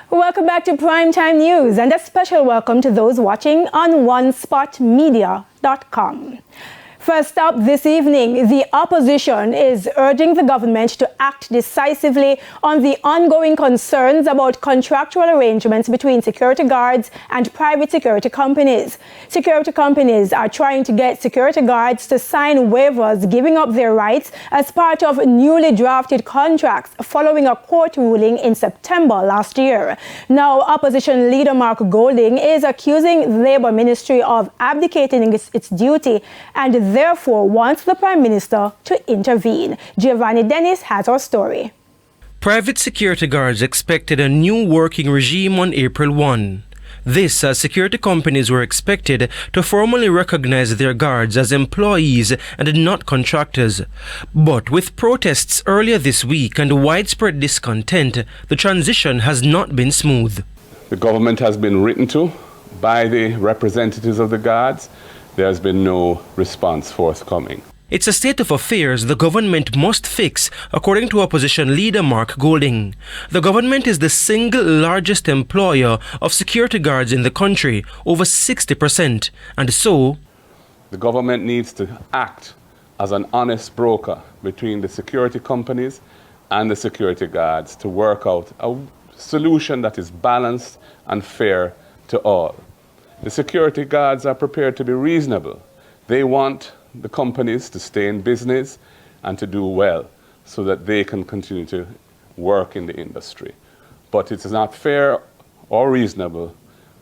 Welcome back to Primetime News, and a special welcome to those watching on onespotmedia.com. First up this evening, the opposition is urging the government to act decisively on the ongoing concerns about contractual arrangements between security guards and private security companies. Security companies are trying to get security guards to sign waivers giving up their rights as part of newly drafted contracts following a court ruling in September last year. Now, opposition leader Mark Golding is accusing the Labour Ministry of abdicating its duty and therefore wants the Prime Minister to intervene. Giovanni Dennis has our story. Private security guards expected a new working regime on April 1. This as security companies were expected to formally recognize their guards as employees and not contractors. But with protests earlier this week and widespread discontent, the transition has not been smooth. The government has been written to by the representatives of the guards. There has been no response forthcoming. It's a state of affairs the government must fix, according to opposition leader Mark Golding. The government is the single largest employer of security guards in the country, over 60%, and so the government needs to act as an honest broker between the security companies and the security guards to work out a solution that is balanced and fair to all. The security guards are prepared to be reasonable. They want the companies to stay in business and to do well so that they can continue to work in the industry. But it is not fair or reasonable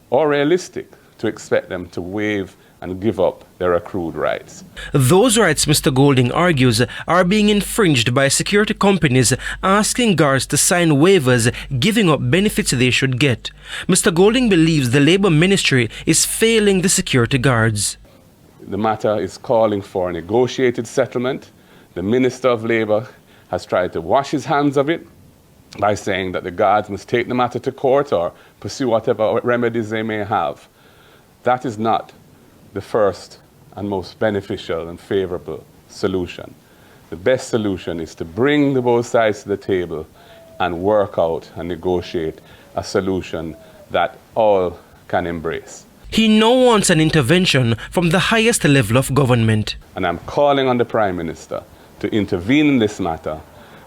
or realistic to expect them to waive and give up their accrued rights. Those rights, Mr. Golding argues, are being infringed by security companies asking guards to sign waivers giving up benefits they should get. Mr. Golding believes the Labour Ministry is failing the security guards. The matter is calling for a negotiated settlement. The Minister of Labour has tried to wash his hands of it by saying that the guards must take the matter to court or pursue whatever remedies they may have. That is not the first and most beneficial and favorable solution. The best solution is to bring the both sides to the table and work out and negotiate a solution that all can embrace. He now wants an intervention from the highest level of government. And I'm calling on the Prime Minister to intervene in this matter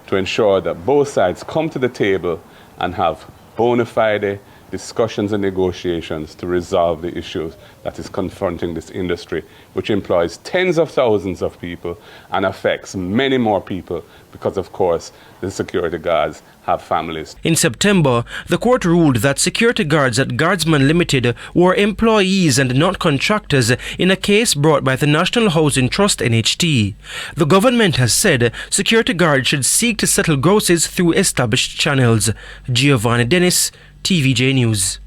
to ensure that both sides come to the table and have bona fide discussions and negotiations to resolve the issues that is confronting this industry, which employs tens of thousands of people and affects many more people because, of course, the security guards have families. In September, the court ruled that security guards at Guardsman Limited were employees and not contractors in a case brought by the National Housing Trust NHT. The government has said security guards should seek to settle grosses through established channels. Giovanni Dennis, TVJ News.